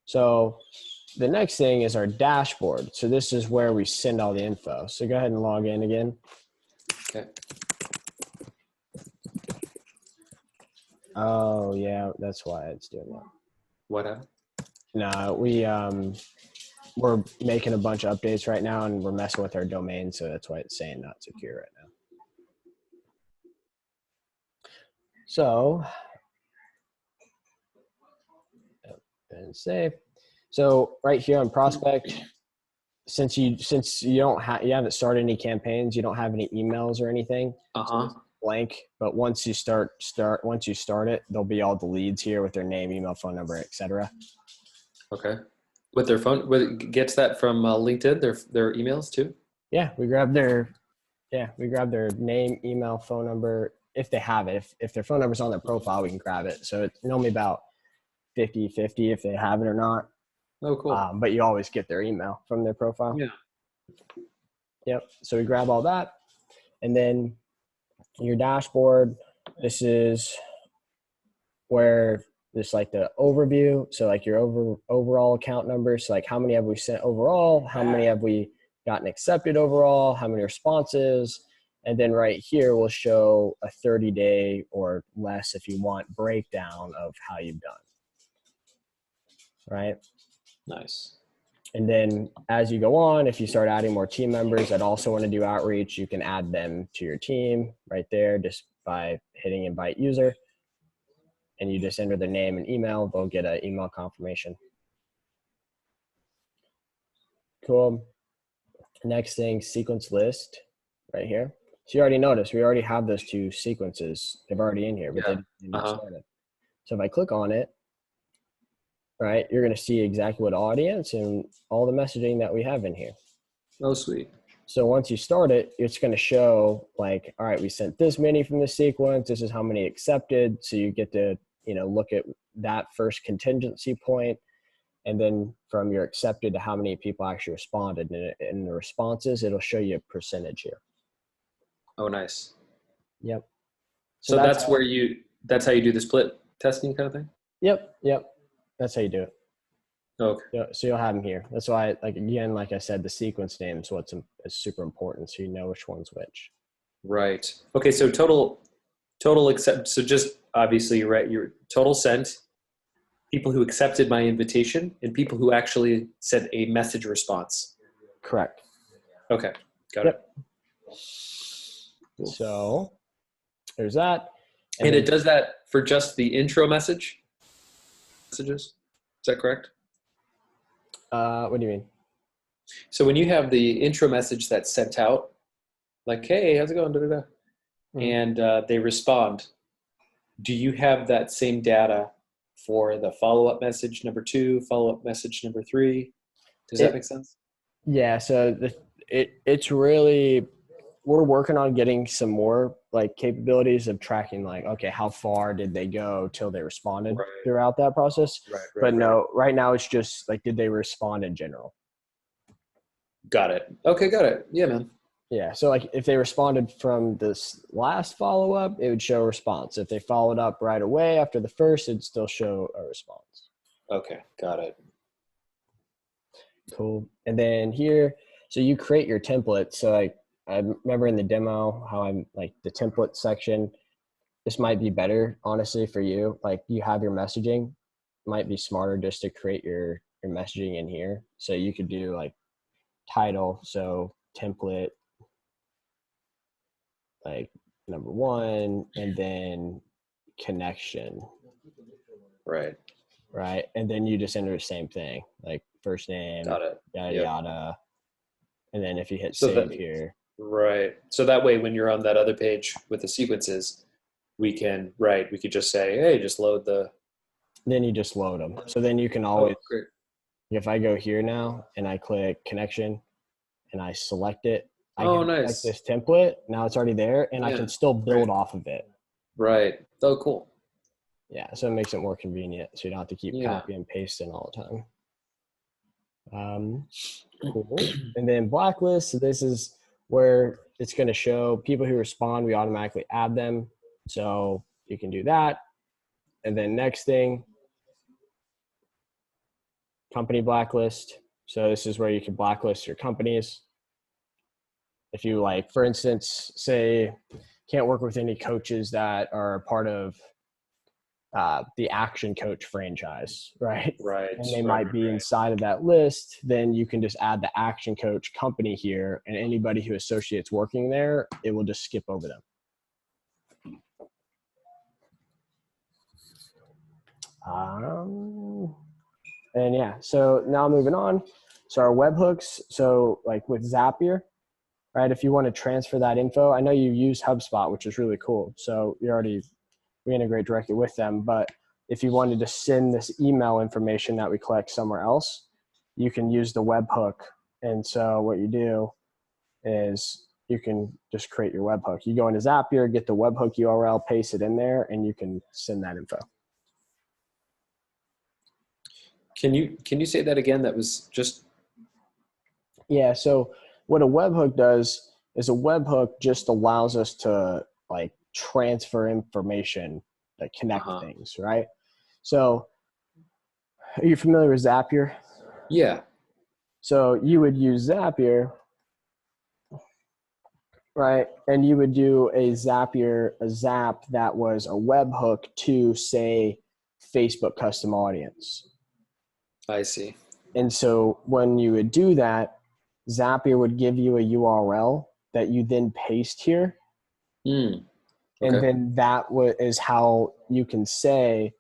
So the next thing is our dashboard. So this is where we send all the info. So go ahead and log in again. Okay. Oh yeah, that's why it's doing that. What happened? No, we're making a bunch of updates right now, and we're messing with our domain, so that's why it's saying not secure right now. So, and save. So right here on prospect, since you haven't started any campaigns, you don't have any emails or anything. So blank. But once you start it, there'll be all the leads here with their name, email, phone number, etc. Okay. With their phone, gets that from LinkedIn, their emails too? Yeah, we grab their name, email, phone number, if they have it. If their phone number's on their profile, we can grab it. So it's normally about 50-50 if they have it or not. Oh, cool. But you always get their email from their profile. Yeah. Yep. So we grab all that. And then your dashboard, this is where there's like the overview. So like your overall account numbers, so like how many have we sent overall, how many have we gotten accepted overall, how many responses, and then right here we'll show a 30-day or less if you want breakdown of how you've done. Right? Nice. And then as you go on, if you start adding more team members that also want to do outreach, you can add them to your team right there just by hitting invite user. And you just enter their name and email, they'll get an email confirmation. Cool. Next thing, sequence list right here. So you already noticed we already have those two sequences. They're already in here, but they didn't start it. So if I click on it, right, you're going to see exactly what audience and all the messaging that we have in here. Oh, sweet. So once you start it, it's going to show like, all right, we sent this many from the sequence. This is how many accepted. So you get to, look at that first contingency point, and then from your accepted to how many people actually responded. And in the responses, it'll show you a percentage here. Oh, nice. Yep. So that's how you do the split testing kind of thing? Yep. That's how you do it. Okay. So you'll have them here. That's why, like I said, the sequence name is is super important, so you know which one's which. Right. Okay. So total accept. So just obviously, you're right. Your total sent, people who accepted my invitation, and people who actually sent a message response. Correct. Okay. Got it. Cool. So there's that. And it does that for just the intro messages. Is that correct? What do you mean? So when you have the intro message that's sent out, like, hey, how's it going? Mm-hmm. And they respond, do you have that same data for the follow-up message number 2, follow-up message number 3? Does that make sense? Yeah. So it's really, we're working on getting some more capabilities of tracking okay, how far did they go till they responded throughout that process. But no, right now it's just did they respond in general? Got it. Okay. Got it. Yeah, man. Yeah. So if they responded from this last follow-up, it would show a response. If they followed up right away after the first, it'd still show a response. Okay. Got it. Cool. And then here, so you create your template. So I remember in the demo how I'm the template section, this might be better, honestly, for you. You have your messaging, might be smarter just to create your messaging in here. So you could do title, so template, number 1, and then connection. Right. And then you just enter the same thing, first name, yada, yada. And then if you hit save here. Right. So that way, when you're on that other page with the sequences, we could just say, hey, just load the. Then you just load them. So then you can always, if I go here now and I click connection and I select it, I can select this template. Now it's already there and I can still build off of it. Right. Oh, cool. Yeah. So it makes it more convenient. So you don't have to keep copying and pasting all the time. Cool. And then blacklist. So this is where it's going to show people who respond. We automatically add them. So you can do that. And then next thing, company blacklist. So this is where you can blacklist your companies. If you like, for instance, say can't work with any coaches that are part of the Action Coach franchise, right? Right. And they might be inside of that list, then you can just add the Action Coach company here, and anybody who associates working there, it will just skip over them. And yeah, so now moving on. So our webhooks, so like with Zapier, right? If you want to transfer that info, I know you use HubSpot, which is really cool. So we integrate directly with them. But if you wanted to send this email information that we collect somewhere else, you can use the webhook. And so what you do is you can just create your webhook. You go into Zapier, get the webhook URL, paste it in there, and you can send that info. Can you say that again? That was just. Yeah. So what a webhook does is a webhook just allows us to like transfer information, like connect things, right? So are you familiar with Zapier? Yeah. So you would use Zapier, right? And you would do a zap that was a webhook to, say, Facebook custom audience. I see. And so when you would do that, Zapier would give you a URL that you then paste here. Okay. And then that is how you can say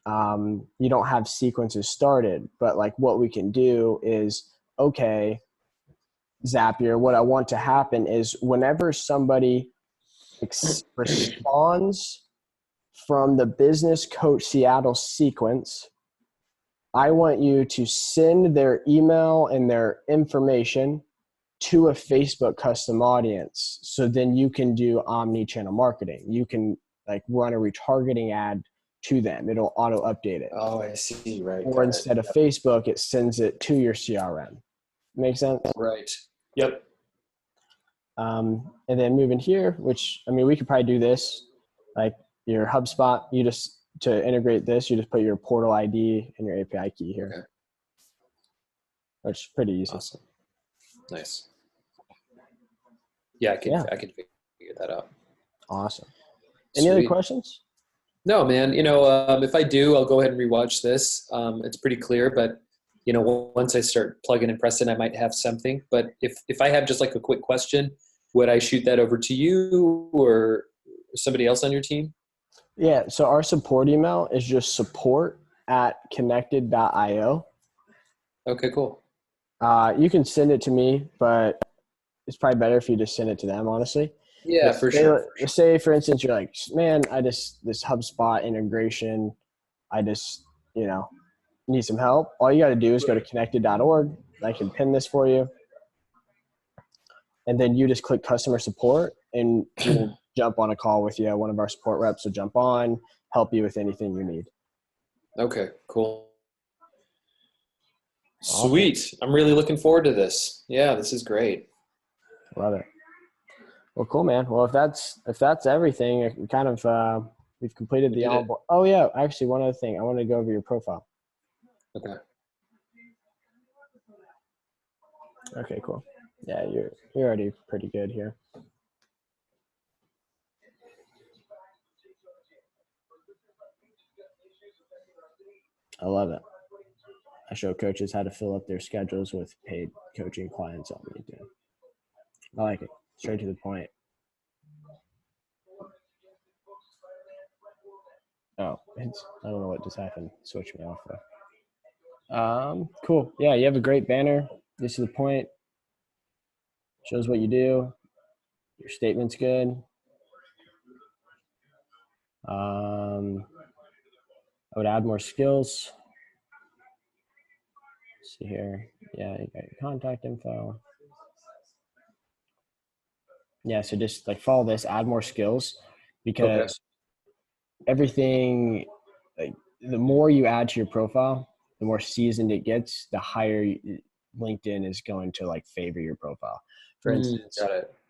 you don't have sequences started. But like what we can do is, okay, Zapier, what I want to happen is whenever somebody responds from the Business Coach Seattle sequence, I want you to send their email and their information to a Facebook custom audience. So then you can do omni-channel marketing. You can like run a retargeting ad to them. It'll auto update it. Oh, I see. Right. Or instead of Facebook, it sends it to your CRM. Make sense? Right. Yep. And then moving here, which, I mean, we could probably do this, like your HubSpot, to integrate this, you just put your portal ID and your API key here. Okay. Which is pretty easy. Awesome. Nice. Yeah, I can figure that out. Awesome. Any other questions? No, man. If I do, I'll go ahead and rewatch this. It's pretty clear, but once I start plugging and pressing, I might have something. But if I have just like a quick question, would I shoot that over to you or somebody else on your team? Yeah. So our support email is just support@connected.io. Okay, cool. You can send it to me, but it's probably better if you just send it to them, honestly. Yeah, for sure. Say, for instance, you're like, man, this HubSpot integration, I just, need some help. All you got to do is go to connected.org. I can pin this for you. And then you just click customer support and we'll jump on a call with you. One of our support reps will jump on, help you with anything you need. Okay, cool. Sweet. I'm really looking forward to this. Yeah, this is great. Love it. Well, cool, man. Well, if that's everything, kind of we've completed the onboard. Oh yeah, actually, one other thing. I want to go over your profile. Okay. Okay, cool. Yeah, you're already pretty good here. I love it. I show coaches how to fill up their schedules with paid coaching clients on LinkedIn. I like it. Straight to the point. Oh, I don't know what just happened. Switch me off though. Cool. Yeah, you have a great banner. This is the point. Shows what you do. Your statement's good. I would add more skills. Let's see here. Yeah, you got your contact info. Yeah, so just like follow this, add more skills, because everything, like the more you add to your profile, the more seasoned it gets, the higher LinkedIn is going to like favor your profile. For instance,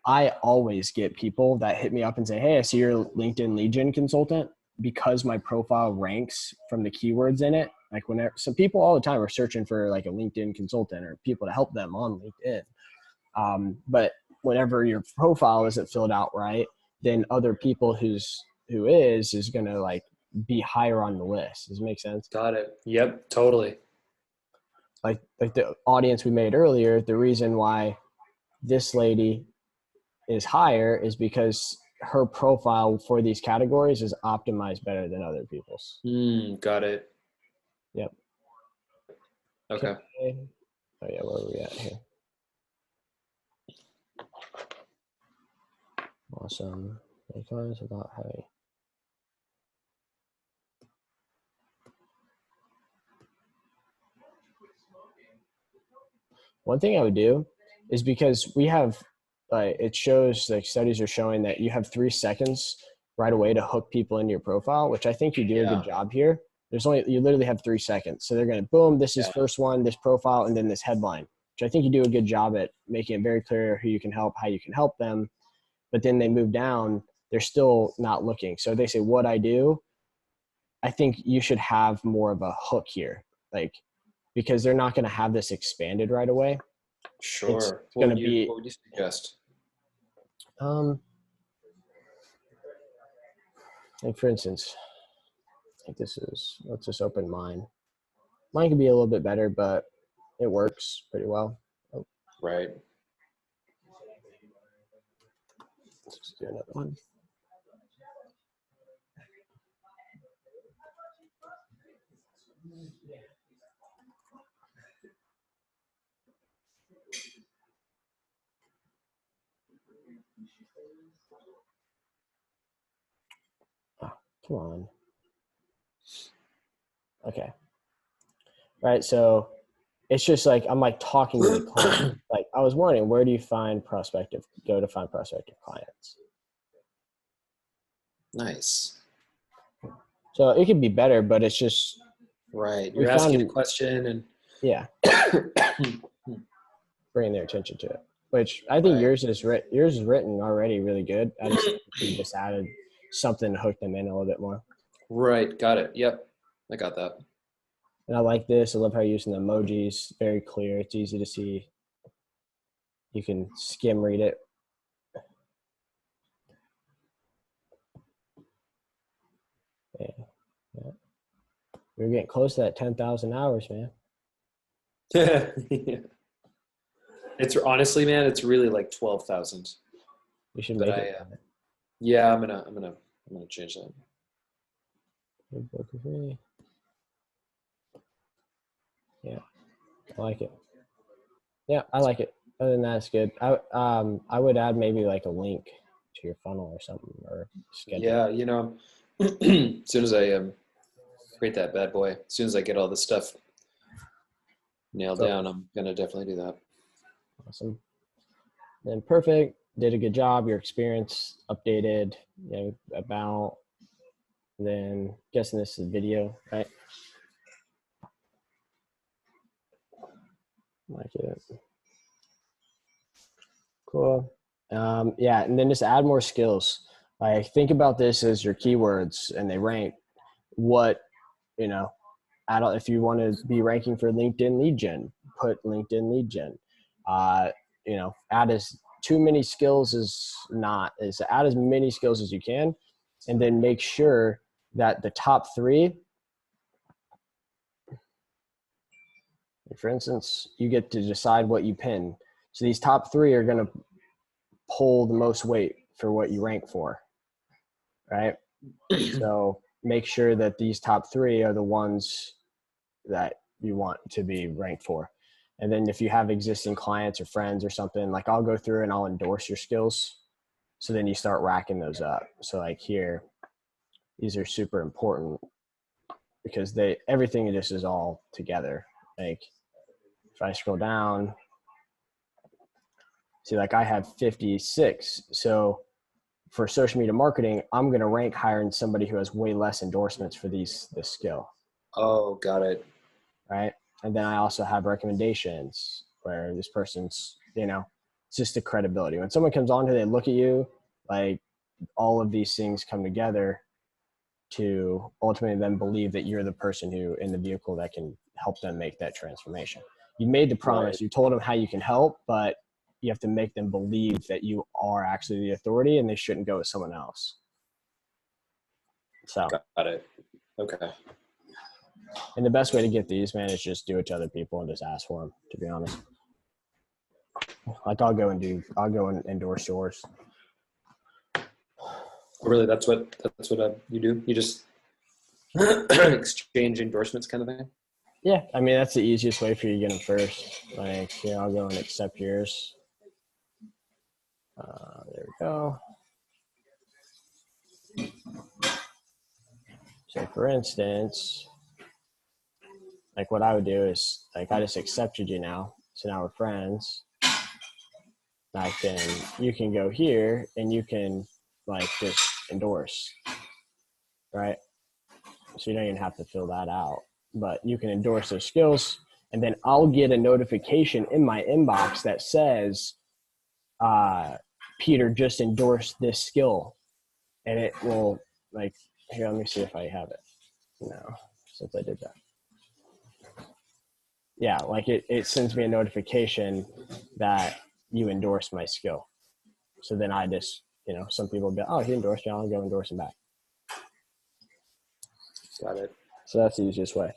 I always get people that hit me up and say, hey, I see you're LinkedIn lead gen consultant, because my profile ranks from the keywords in it. Like whenever some people all the time are searching for like a LinkedIn consultant or people to help them on LinkedIn. But whenever your profile isn't filled out right, then other people who is going to like be higher on the list. Does it make sense? Got it. Yep. Totally. Like the audience we made earlier, the reason why this lady is higher is because her profile for these categories is optimized better than other people's. Got it. Yep. Okay. Oh yeah, where are we at here? Awesome. Any comments about having? One thing I would do is, because we have, it shows, like studies are showing that you have 3 seconds right away to hook people into your profile, which I think you do a good job here. You literally have 3 seconds. So they're going to, boom, this is first one, this profile, and then this headline, which I think you do a good job at making it very clear who you can help, how you can help them. But then they move down, they're still not looking. So they say, what I do, I think you should have more of a hook here, like, because they're not going to have this expanded right away. Sure. What would you suggest? Like for instance, like let's just open mine. Mine can be a little bit better, but it works pretty well. Oh. Right. Let's just do another one. Oh, come on. Okay. Right. So it's just like, I'm like talking to the client. Like I was wondering, where do you find prospective clients? Nice. So it could be better, but it's just right. You're asking a question and yeah, bringing their attention to it. Which I think yours is written already really good. I just think you just added something to hook them in a little bit more. Right. Got it. Yep. I got that. And I like this. I love how you're using the emojis. Very clear. It's easy to see. You can skim read it. Yeah. We're getting close to that 10,000 hours, man. Yeah. It's honestly, man, it's really like 12,000. We should make it. Yeah, I'm gonna change that. Yeah, I like it. Yeah, I like it. Other than that, it's good. I would add maybe like a link to your funnel or something, or schedule. Yeah, as soon as I create that bad boy, as soon as I get all this stuff nailed down, I'm gonna definitely do that. Awesome. Then perfect. Did a good job. Your experience updated. About. Then guessing this is video, right? Like it. Cool. Yeah, and then just add more skills. Like think about this as your keywords, and they rank what if you want to be ranking for LinkedIn lead gen, put LinkedIn lead gen. Add as too many skills is add as many skills as you can, and then make sure that the top 3, for instance, you get to decide what you pin. So these top 3 are going to pull the most weight for what you rank for, right? So make sure that these top 3 are the ones that you want to be ranked for. And then if you have existing clients or friends or something, like I'll go through and I'll endorse your skills. So then you start racking those up. So like here, these are super important because everything just is all together. Like if I scroll down, see, like I have 56. So for social media marketing, I'm going to rank higher than somebody who has way less endorsements for this skill. Oh, got it. Right. And then I also have recommendations where this person's, It's just the credibility. When someone comes on here, they look at you, like all of these things come together to ultimately then believe that you're the person who in the vehicle that can help them make that transformation. You made the promise, you told them how you can help, but you have to make them believe that you are actually the authority and they shouldn't go with someone else. So got it. Okay. And the best way to get these, man, is just do it to other people and just ask for them, to be honest. Like I'll go and endorse yours. Really, that's what you do? You just exchange endorsements kind of thing? Yeah, I mean, that's the easiest way for you to get them first. Like, I'll go and accept yours. There we go. So for instance, like what I would do is like, I just accepted you now. So now we're friends. You can go here and you can like just endorse, right? So you don't even have to fill that out, but you can endorse those skills, and then I'll get a notification in my inbox that says, Peter just endorsed this skill, and it will like, here, let me see if I have it. No, since I did that. Yeah, like it sends me a notification that you endorse my skill. So then I just, some people go, oh, he endorsed me, I'll go endorse him back. Got it. So that's the easiest way.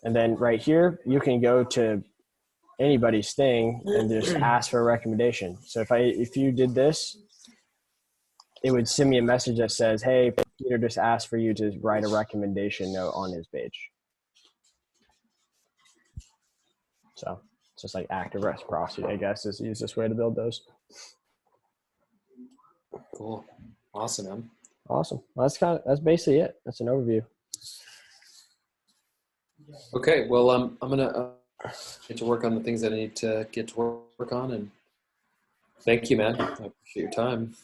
And then right here, you can go to anybody's thing and just ask for a recommendation. So if you did this, it would send me a message that says, hey, Peter just asked for you to write a recommendation note on his page. So it's just like active reciprocity, I guess, is the easiest way to build those. Cool. Awesome, man. Awesome. Well, that's basically it. That's an overview. Okay. Well, I'm going to get to work on the things that I need to get to work on. And thank you, man. I appreciate your time.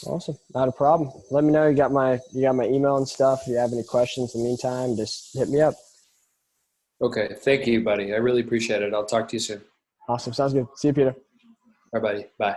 Awesome. Not a problem. Let me know. You got my email and stuff. If you have any questions in the meantime, just hit me up. Okay. Thank you, buddy. I really appreciate it. I'll talk to you soon. Awesome. Sounds good. See you, Peter. All right, buddy. Bye.